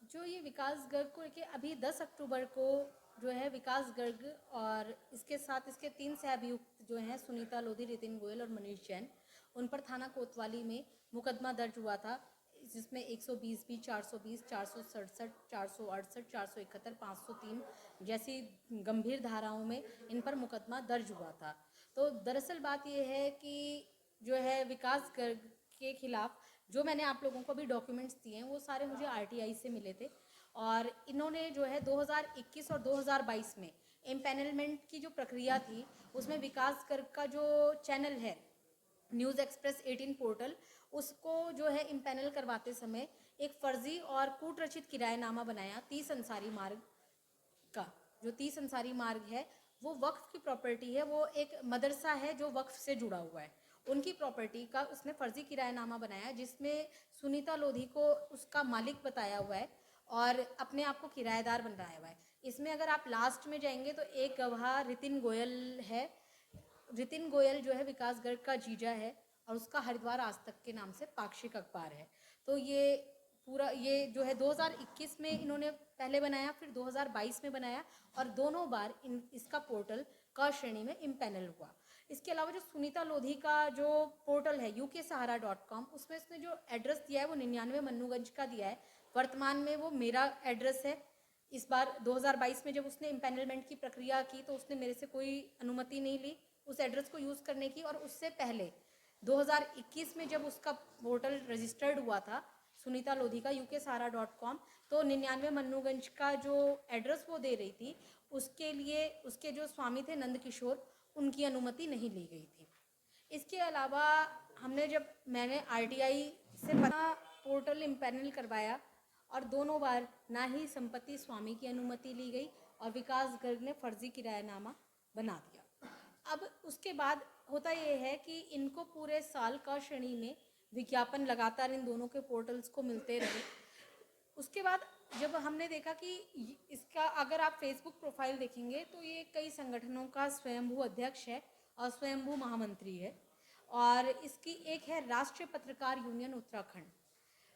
जो ये विकास गर्ग को लेके अभी 10 अक्टूबर को जो है विकास गर्ग और इसके साथ इसके 3 से अभियुक्त जो हैं सुनीता लोधी, रितिन गोयल और मनीष जैन, उन पर थाना कोतवाली में मुकदमा दर्ज हुआ था, जिसमें 120 भी, 420, 467, 468, 471, 503 जैसी गंभीर धाराओं में इन पर मुकदमा दर्ज हुआ था। तो दरअसल बात यह है कि जो है विकास गर्ग के खिलाफ जो मैंने आप लोगों को भी डॉक्यूमेंट्स दिए हैं वो सारे मुझे आरटीआई से मिले थे, और इन्होंने जो है 2021 और 2022 में एम्पैनलमेंट की जो प्रक्रिया थी उसमें विकास गर्ग का जो चैनल है न्यूज़ एक्सप्रेस 18 पोर्टल, उसको जो है इम्पैनल करवाते समय एक फर्जी और कूटरचित किराएनामा बनाया 30 अंसारी मार्ग का। जो 30 अंसारी मार्ग है वो वक्फ की प्रॉपर्टी है, वो एक मदरसा है जो वक्फ से जुड़ा हुआ है, उनकी प्रॉपर्टी का उसने फर्जी किराएनामा बनाया जिसमें सुनीता लोधी को उसका मालिक बताया हुआ है और अपने आप को किराएदार बनाया हुआ है। इसमें अगर आप लास्ट में जाएंगे तो एक गवाह रितिन गोयल है। रितिन गोयल जो है विकास गर्ग का जीजा है और उसका हरिद्वार आज तक के नाम से पाक्षिक अखबार है। तो ये पूरा ये जो है 2021 में इन्होंने पहले बनाया, फिर 2022 में बनाया, और दोनों बार इसका पोर्टल क श्रेणी में इम्पैनल हुआ। इसके अलावा जो सुनीता लोधी का जो पोर्टल है UKSahara.com, उसमें इसने जो एड्रेस दिया है वो 99 मन्नूगंज का दिया है। वर्तमान में वो मेरा एड्रेस है। इस बार 2022 में जब उसने इम्पैनलमेंट की प्रक्रिया की तो उसने मेरे से कोई अनुमति नहीं ली उस एड्रेस को यूज़ करने की, और उससे पहले 2021 में जब उसका पोर्टल रजिस्टर्ड हुआ था सुनीता लोधी का UKSahara.com, तो 99 मन्नूगंज का जो एड्रेस वो दे रही थी उसके लिए उसके जो स्वामी थे नंद किशोर, उनकी अनुमति नहीं ली गई थी। इसके अलावा मैंने RTI से पता पोर्टल इम्पैनल करवाया और दोनों बार ना ही संपत्ति स्वामी की अनुमति ली गई और विकास गर्ग ने फर्जी किराएनामा बना दिया। अब उसके बाद होता ये है कि इनको पूरे साल क श्रेणी में विज्ञापन लगातार इन दोनों के पोर्टल्स को मिलते रहे। उसके बाद जब हमने देखा कि इसका अगर आप फेसबुक प्रोफाइल देखेंगे तो ये कई संगठनों का स्वयंभू अध्यक्ष है और स्वयंभू महामंत्री है, और इसकी एक है राष्ट्रीय पत्रकार यूनियन उत्तराखंड,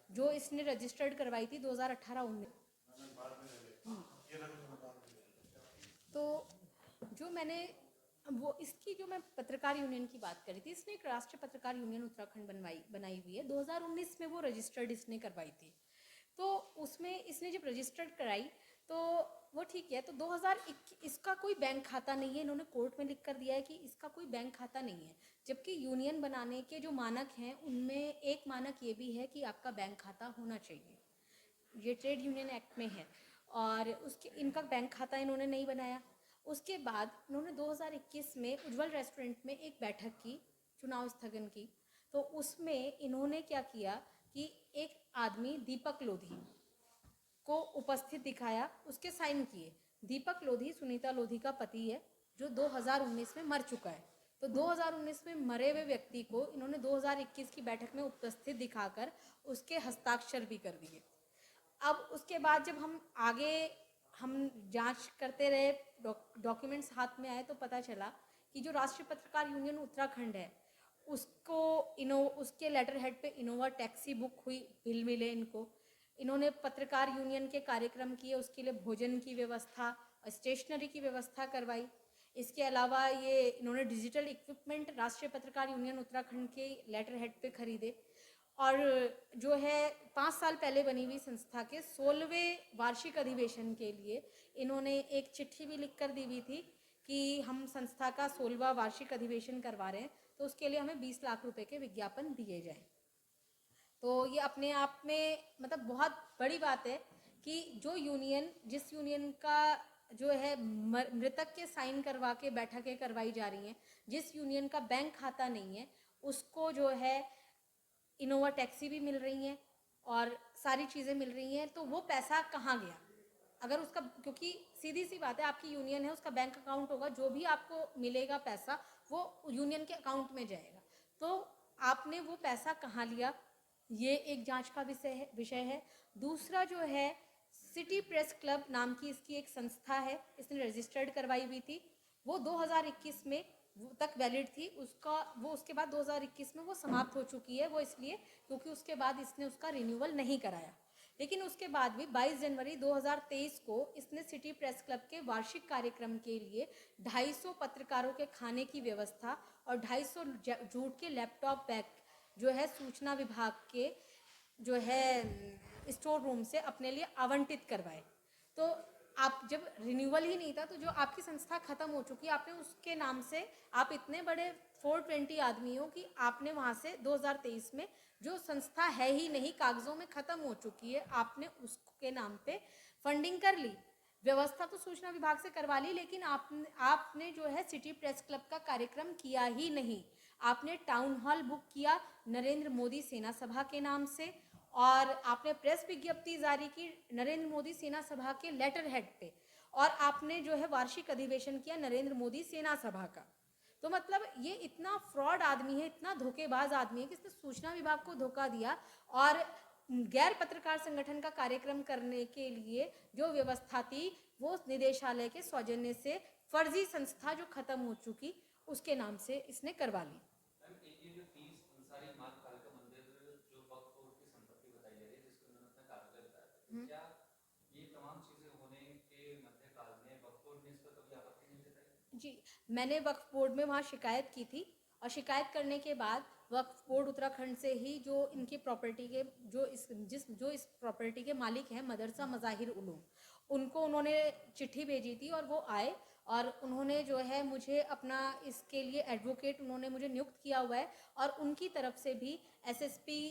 जो इसने रजिस्टर्ड करवाई थी 2018-19। तो जो मैंने वो इसकी जो मैं पत्रकार यूनियन की बात करी थी, इसने एक राष्ट्रीय पत्रकार यूनियन उत्तराखंड बनाई हुई है। 2019 में वो रजिस्टर्ड इसने करवाई थी। तो उसमें इसने जब रजिस्टर्ड कराई तो वो ठीक है। तो 2021 इसका कोई बैंक खाता नहीं है, इन्होंने कोर्ट में लिख कर दिया है कि इसका कोई बैंक खाता नहीं है, जबकि यूनियन बनाने के जो मानक हैं उनमें एक मानक ये भी है कि आपका बैंक खाता होना चाहिए, ये ट्रेड यूनियन एक्ट में है, और उसके इनका बैंक खाता इन्होंने नहीं बनाया। उसके बाद इन्होंने 2021 में उज्जवल रेस्टोरेंट में एक बैठक की चुनाव स्थगन की, तो उसमें इन्होंने क्या किया कि एक आदमी दीपक लोधी को उपस्थित दिखाया, उसके साइन किए। दीपक लोधी सुनीता लोधी का पति है जो 2019 में मर चुका है। तो 2019 में मरे हुए व्यक्ति को इन्होंने 2021 की बैठक में उपस्थित दिखाकर उसके हस्ताक्षर भी कर दिए। अब उसके बाद जब हम जांच करते रहे, डॉक्यूमेंट्स हाथ में आए, तो पता चला कि जो राष्ट्रीय पत्रकार यूनियन उत्तराखंड है उसके लेटर हेड पे इनोवा टैक्सी बुक हुई, बिल मिले इनको। इन्होंने पत्रकार यूनियन के कार्यक्रम किए, उसके लिए भोजन की व्यवस्था, स्टेशनरी की व्यवस्था करवाई। इसके अलावा ये इन्होंने डिजिटल इक्विपमेंट राष्ट्रीय पत्रकार यूनियन उत्तराखंड के लेटर हेड पे खरीदे, और जो है 5 साल पहले बनी हुई संस्था के 16वें वार्षिक अधिवेशन के लिए इन्होंने एक चिट्ठी भी लिख कर दी हुई थी कि हम संस्था का 16वां वार्षिक अधिवेशन करवा रहे हैं, तो उसके लिए हमें 20 लाख रुपए के विज्ञापन दिए जाएं। तो ये अपने आप में मतलब बहुत बड़ी बात है कि जिस यूनियन का जो है मृतक के साइन करवा के बैठकें करवाई जा रही हैं, जिस यूनियन का बैंक खाता नहीं है, उसको जो है इनोवा टैक्सी भी मिल रही हैं और सारी चीज़ें मिल रही हैं। तो वो पैसा कहाँ गया? अगर उसका, क्योंकि सीधी सी बात है, आपकी यूनियन है, उसका बैंक अकाउंट होगा, जो भी आपको मिलेगा पैसा वो यूनियन के अकाउंट में जाएगा। तो आपने वो पैसा कहाँ लिया, ये एक जांच का विषय है। दूसरा जो है सिटी प्रेस क्लब नाम की इसकी एक संस्था है, इसने रजिस्टर्ड करवाई हुई थी, वो 2021 में तक वैलिड थी, उसके बाद 2021 में वो समाप्त हो चुकी है। वो इसलिए क्योंकि उसके बाद इसने उसका रिन्यूअल नहीं कराया। लेकिन उसके बाद भी 22 जनवरी 2023 को इसने सिटी प्रेस क्लब के वार्षिक कार्यक्रम के लिए 250 पत्रकारों के खाने की व्यवस्था और 250 जूट के लैपटॉप बैग जो है सूचना विभाग के जो है स्टोर रूम से अपने लिए आवंटित करवाए। तो आप जब रिन्यूअल ही नहीं था, तो जो आपकी संस्था खत्म हो चुकी है, आपने उसके नाम से, आप इतने बड़े 420 आदमी हो कि आपने वहाँ से 2023 में जो संस्था है ही नहीं, कागजों में खत्म हो चुकी है, आपने उसके नाम पे फंडिंग कर ली। व्यवस्था तो सूचना विभाग से करवा ली, लेकिन आपने जो है सिटी प्रेस क्लब का कार्यक्रम किया ही नहीं। आपने टाउन हॉल बुक किया नरेंद्र मोदी सेना सभा के नाम से, और आपने प्रेस विज्ञप्ति जारी की नरेंद्र मोदी सेना सभा के लेटर हेड पे, और आपने जो है वार्षिक अधिवेशन किया नरेंद्र मोदी सेना सभा का। तो मतलब ये इतना फ्रॉड आदमी है, इतना धोखेबाज आदमी है कि इसने सूचना विभाग को धोखा दिया, और गैर पत्रकार संगठन का कार्यक्रम करने के लिए जो व्यवस्था थी वो निदेशालय के सौजन्य से फर्जी संस्था जो खत्म हो चुकी उसके नाम से इसने करवा ली। ये जो 30 अंसारी माँ कालका मंदिर जो वक्फ बोर्ड की संपत्ति बताई जा रही है, जिसको उन्होंने अपना कार्यालय बताया था, तो क्या ये तमाम चीजें होने के मध्यकाल में वक्फ बोर्ड ने इस पर कभी आपत्ति नहीं जताई? जी, मैंने वक्फ बोर्ड में वहाँ शिकायत की थी, और शिकायत करने के बाद वक्फ बोर्ड उत्तराखंड से ही जो इनकी प्रॉपर्टी के जो इस प्रॉपर्टी के मालिक हैं मदरसा मज़ाहिर उलूम, उनको उन्होंने चिट्ठी भेजी थी, और वो आए और उन्होंने जो है मुझे अपना इसके लिए एडवोकेट उन्होंने मुझे नियुक्त किया हुआ है, और उनकी तरफ से भी एसएसपी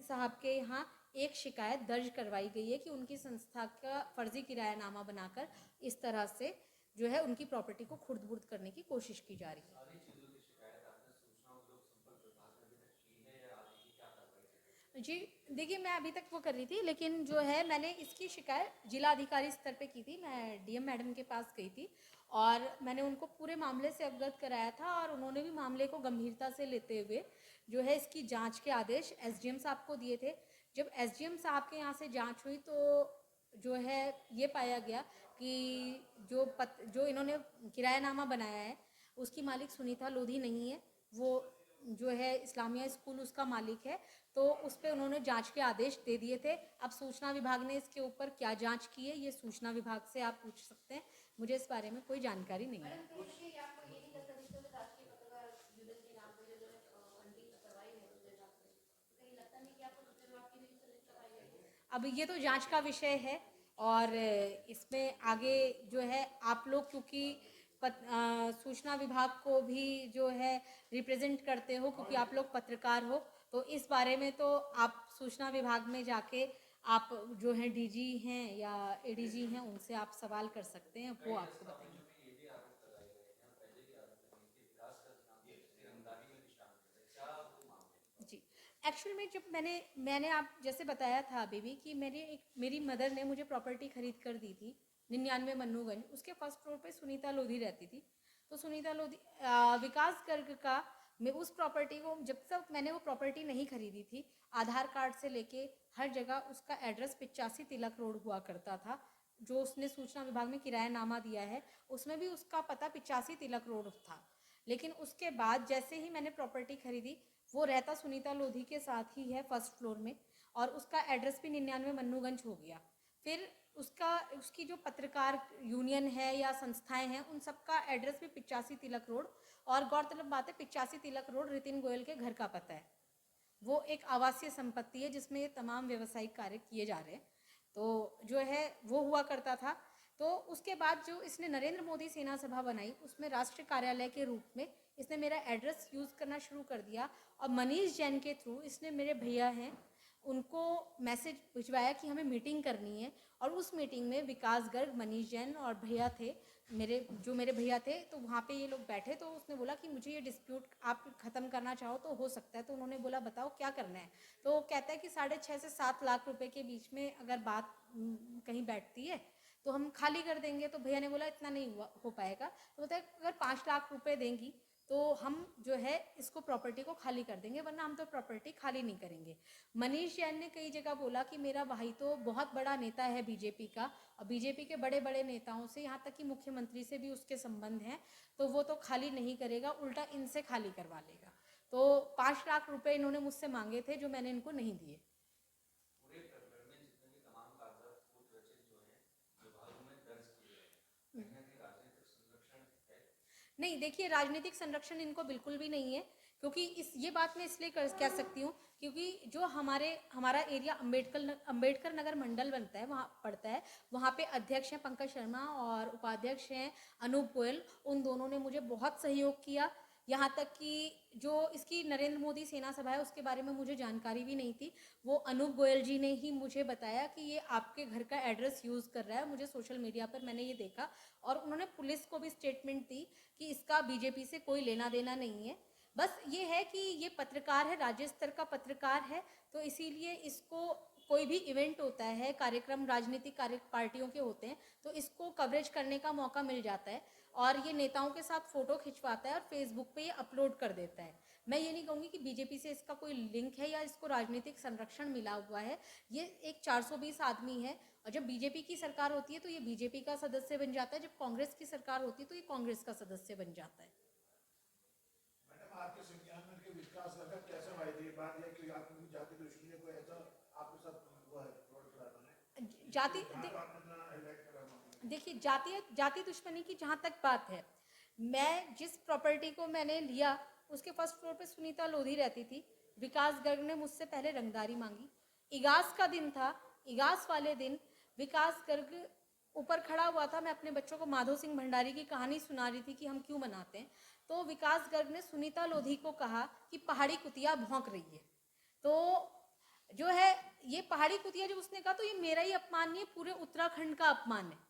साहब के यहाँ एक शिकायत दर्ज करवाई गई है कि उनकी संस्था का फर्जी किरायानामा बनाकर इस तरह से जो है उनकी प्रॉपर्टी को खुर्द-बुर्द करने की कोशिश की जा रही है। सारी चीजों की शिकायत आपने सूचना और लोक संपर्क विभाग में अभी तक की है या आगे की क्या कार्रवाई? जी, देखिए मैं अभी तक वो कर रही थी, लेकिन जो है मैंने इसकी शिकायत जिला अधिकारी स्तर पे की थी। मैं डीएम मैडम के पास गई थी और मैंने उनको पूरे मामले से अवगत कराया था, और उन्होंने भी मामले को गंभीरता से लेते हुए जो है इसकी जांच के आदेश एसडीएम साहब को दिए थे। जब एसडीएम साहब के यहाँ से जांच हुई तो जो है ये पाया गया कि जो इन्होंने किरायानामा बनाया है उसकी मालिक सुनीता लोधी नहीं है, वो जो है इस्लामिया स्कूल उसका मालिक है। तो उस पर उन्होंने जांच के आदेश दे दिए थे। अब सूचना विभाग ने इसके ऊपर क्या जांच की है ये सूचना विभाग से आप पूछ सकते हैं, मुझे इस बारे में कोई जानकारी नहीं है। अब ये तो जांच का विषय है, और इसमें आगे जो है आप लोग क्योंकि सूचना विभाग को भी जो है रिप्रेजेंट करते हो, क्योंकि आप लोग पत्रकार हो, तो इस बारे में तो आप सूचना विभाग में जाके आप जो हैं डीजी हैं या एडीजी हैं उनसे आप सवाल कर सकते हैं, वो आपको बताएंगे। ये भी आरोप लगाए गए हैं, पहले भी आरोप लगे हैं कि विकास का नाम ये तिरंगाई में भी शामिल है, क्या वो मामले? जी, एक्चुअल में जब मैंने आप जैसे बताया था अभी भी कि मेरी मदर ने मुझे प्रॉपर्टी खरीद कर दी थी 99 मन्नूगंज, उसके फर्स्ट फ्लोर पे सुनीता लोधी रहती थी। तो सुनीता लोधी विकास गर्ग का, मैं उस प्रॉपर्टी को जब तक मैंने वो प्रॉपर्टी नहीं खरीदी थी, आधार कार्ड से लेके हर जगह उसका एड्रेस 85 तिलक रोड हुआ करता था। जो उसने सूचना विभाग में किरायानामा दिया है उसमें भी उसका पता 85 तिलक रोड था। लेकिन उसके बाद जैसे ही मैंने प्रॉपर्टी खरीदी, वो रहता सुनीता लोधी के साथ ही है फर्स्ट फ्लोर में, और उसका एड्रेस भी 99 मन्नूगंज हो गया। फिर उसकी जो पत्रकार यूनियन है या संस्थाएं हैं उन सबका एड्रेस भी 85 तिलक रोड, और गौरतलब बात है 85 तिलक रोड रितिन गोयल के घर का पता है। वो एक आवासीय संपत्ति है जिसमें ये तमाम व्यवसायिक कार्य किए जा रहे हैं। तो जो है वो हुआ करता था। तो उसके बाद जो इसने नरेंद्र मोदी सेना सभा बनाई उसमें राष्ट्रीय कार्यालय के रूप में इसने मेरा एड्रेस यूज़ करना शुरू कर दिया, और मनीष जैन के थ्रू इसने मेरे भैया हैं उनको मैसेज भिजवाया कि हमें मीटिंग करनी है, और उस मीटिंग में विकास गर्ग, मनीष जैन और भैया थे मेरे भैया थे। तो वहाँ पे ये लोग बैठे, तो उसने बोला कि मुझे ये डिस्प्यूट आप ख़त्म करना चाहो तो हो सकता है। तो उन्होंने बोला बताओ क्या करना है। तो वो कहता है कि 6.5 से 7 लाख रुपए के बीच में अगर बात कहीं बैठती है तो हम खाली कर देंगे। तो भैया ने बोला इतना नहीं हो पाएगा। तो बोलता है अगर 5 लाख रुपए देंगी तो हम जो है इसको प्रॉपर्टी को खाली कर देंगे, वरना हम तो प्रॉपर्टी खाली नहीं करेंगे। मनीष जैन ने कई जगह बोला कि मेरा भाई तो बहुत बड़ा नेता है बीजेपी का, और बीजेपी के बड़े बड़े नेताओं से, यहाँ तक कि मुख्यमंत्री से भी उसके संबंध हैं, तो वो तो खाली नहीं करेगा, उल्टा इनसे खाली करवा लेगा। तो 5 लाख रुपए इन्होंने मुझसे मांगे थे जो मैंने इनको नहीं दिए। पूरे प्रकरण में जितने भी तमाम नहीं, देखिए राजनीतिक संरक्षण इनको बिल्कुल भी नहीं है, क्योंकि ये बात मैं इसलिए कह सकती हूँ क्योंकि जो हमारा एरिया अंबेडकर नगर मंडल बनता है, वहाँ पड़ता है, वहाँ पे अध्यक्ष हैं पंकज शर्मा और उपाध्यक्ष हैं अनूप गोयल। उन दोनों ने मुझे बहुत सहयोग किया, यहाँ तक कि जो इसकी नरेंद्र मोदी सेना सभा है उसके बारे में मुझे जानकारी भी नहीं थी। वो अनूप गोयल जी ने ही मुझे बताया कि ये आपके घर का एड्रेस यूज़ कर रहा है, मुझे सोशल मीडिया पर मैंने ये देखा, और उन्होंने पुलिस को भी स्टेटमेंट दी कि इसका बीजेपी से कोई लेना देना नहीं है। बस ये है कि ये पत्रकार है, राज्य स्तर का पत्रकार है, तो इसीलिए इसको कोई भी इवेंट होता है, कार्यक्रम राजनीतिक पार्टियों के होते हैं, तो इसको कवरेज करने का मौका मिल जाता है और ये नेताओं के साथ फोटो खिंचवाता है और फेसबुक पे ये अपलोड कर देता है। मैं ये नहीं कहूँगी कि बीजेपी से इसका कोई लिंक है या इसको राजनीतिक संरक्षण मिला हुआ है। ये एक 420 आदमी है, और जब बीजेपी की सरकार होती है तो ये बीजेपी का सदस्य बन जाता है, जब कांग्रेस की सरकार होती है तो ये कांग्रेस का सदस्य बन जाता है। मैडम, आपके संज्ञान में के विकास का कैसे वायदे बात है कि आपकी जाति दुश्मनी को ऐसा आपके साथ हुआ है रोड पर जाति देखिए जाति दुश्मनी की जहाँ तक बात है, मैं जिस प्रॉपर्टी को मैंने लिया उसके फर्स्ट फ्लोर पे सुनीता लोधी रहती थी। विकास गर्ग ने मुझसे पहले रंगदारी मांगी। इगास का दिन था, इगास वाले दिन विकास गर्ग ऊपर खड़ा हुआ था। मैं अपने बच्चों को माधो सिंह भंडारी की कहानी सुना रही थी कि हम क्यों मनाते हैं, तो विकास गर्ग ने सुनीता लोधी को कहा कि पहाड़ी कुतिया भौंक रही है। तो जो है ये पहाड़ी कुतिया जब उसने कहा तो ये मेरा ही अपमान नहीं है, पूरे उत्तराखंड का अपमान है,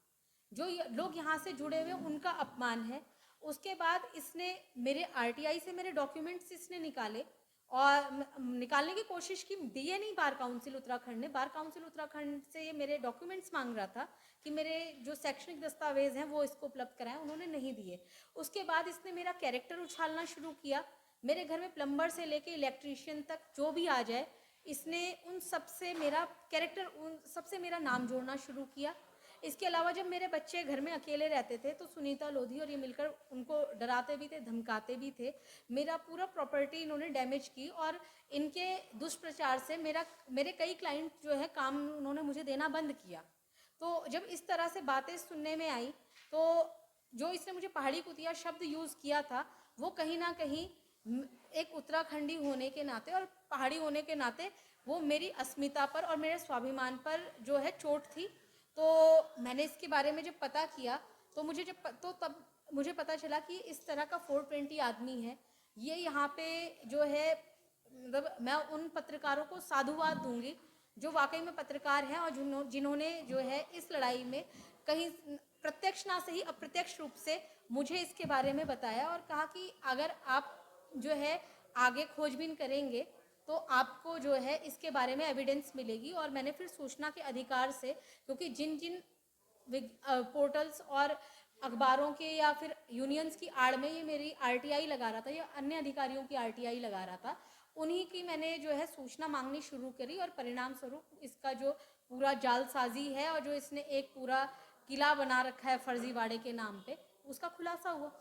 जो लोग यहाँ से जुड़े हुए उनका अपमान है। उसके बाद इसने मेरे आरटीआई से मेरे डॉक्यूमेंट्स इसने निकाले और निकालने की कोशिश की, दिए नहीं बार काउंसिल उत्तराखंड ने। बार काउंसिल उत्तराखंड से ये मेरे डॉक्यूमेंट्स मांग रहा था कि मेरे जो शैक्षणिक दस्तावेज हैं वो इसको उपलब्ध कराएं, उन्होंने नहीं दिए। उसके बाद इसने मेरा कैरेक्टर उछालना शुरू किया। मेरे घर में प्लम्बर से लेके इलेक्ट्रीशियन तक जो भी आ जाए, इसने उन सबसे मेरा कैरेक्टर, उन सबसे मेरा नाम जोड़ना शुरू किया। इसके अलावा जब मेरे बच्चे घर में अकेले रहते थे तो सुनीता लोधी और ये मिलकर उनको डराते भी थे, धमकाते भी थे। मेरा पूरा प्रॉपर्टी इन्होंने डैमेज की और इनके दुष्प्रचार से मेरे कई क्लाइंट जो है काम उन्होंने मुझे देना बंद किया। तो जब इस तरह से बातें सुनने में आई तो जो इसने मुझे पहाड़ी कुतिया शब्द यूज़ किया था वो कहीं ना कहीं एक उत्तराखंडी होने के नाते और पहाड़ी होने के नाते वो मेरी अस्मिता पर और मेरे स्वाभिमान पर जो है चोट थी। तो मैंने इसके बारे में जब पता किया तो तब मुझे पता चला कि इस तरह का 420 आदमी है। ये यहाँ पे जो है, मतलब मैं उन पत्रकारों को साधुवाद दूंगी जो वाकई में पत्रकार हैं और जिन्होंने जो है इस लड़ाई में कहीं प्रत्यक्ष ना सही अप्रत्यक्ष रूप से मुझे इसके बारे में बताया और कहा कि अगर आप जो है आगे खोजबीन करेंगे तो आपको जो है इसके बारे में एविडेंस मिलेगी। और मैंने फिर सूचना के अधिकार से, क्योंकि जिन जिन पोर्टल्स और अखबारों के या फिर यूनियंस की आड़ में ये मेरी आरटीआई लगा रहा था या अन्य अधिकारियों की आरटीआई लगा रहा था, उन्हीं की मैंने जो है सूचना मांगनी शुरू करी और परिणाम स्वरूप इसका जो पूरा जालसाजी है और जो इसने एक पूरा किला बना रखा है फर्जीवाड़े के नाम पे, उसका खुलासा हुआ।